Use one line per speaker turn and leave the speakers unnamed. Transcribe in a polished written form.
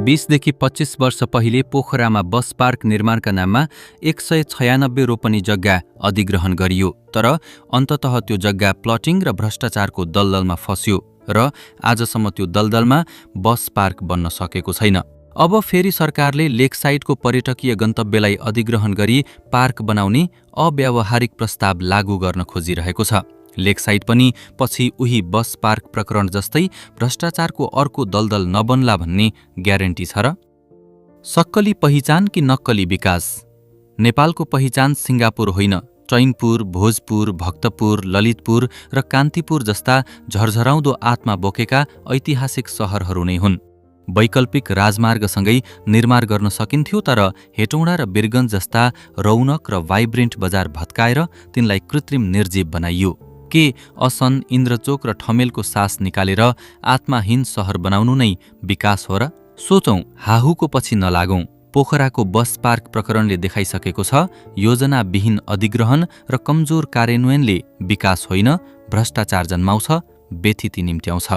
20 देखि 25 वर्ष पहिले पोखरामा बस पार्क निर्माणका नाममा 196 रोपनी जग्गा अधिग्रहण गरियो, तर अन्ततः त्यो जग्गा प्लटिङ र भ्रष्टाचारको दलदलमा फस्यो र आजसम्म त्यो दलदलमा बस पार्क बन्न सकेको छैन। अब फेरि सरकारले लेकसाइडको पर्यटकीय गन्तव्यलाई अधिग्रहण गरी पार्क बनाउने अव्यावहारिक प्रस्ताव लागू गर्न खोजिरहेको छ। लेकसाइड पनि पछि उही बस पार्क प्रकरण जस्तै भ्रष्टाचारको अर्को दलदल नबन्ला भन्ने ग्यारेन्टी छ र? सक्कली पहिचान कि नक्कली विकास? नेपालको पहिचान सिङ्गापुर होइन, चैनपुर, भोजपुर, भक्तपुर, ललितपुर र कान्तिपुर जस्ता झरझराउँदो आत्मा बोकेका ऐतिहासिक सहरहरू नै हुन्। वैकल्पिक राजमार्गसँगै निर्माण गर्न सकिन्थ्यो, तर हेटौँडा र बिरगञ्ज जस्ता रौनक र वाइब्रेन्ट बजार भत्काएर तिनलाई कृत्रिम निर्जीव बनाइयो। के असन, इन्द्रचोक र ठमेलको सास निकालेर आत्माहीन सहर बनाउनु नै विकास हो र? सोचौं, हाहुको पछि नलागौं। पोखराको बस पार्क प्रकरणले देखाइसकेको छ, योजनाविहीन अधिग्रहण र कमजोर कार्यान्वयनले विकास होइन, भ्रष्टाचार जन्माउँछ, व्यथिति निम्त्याउँछ।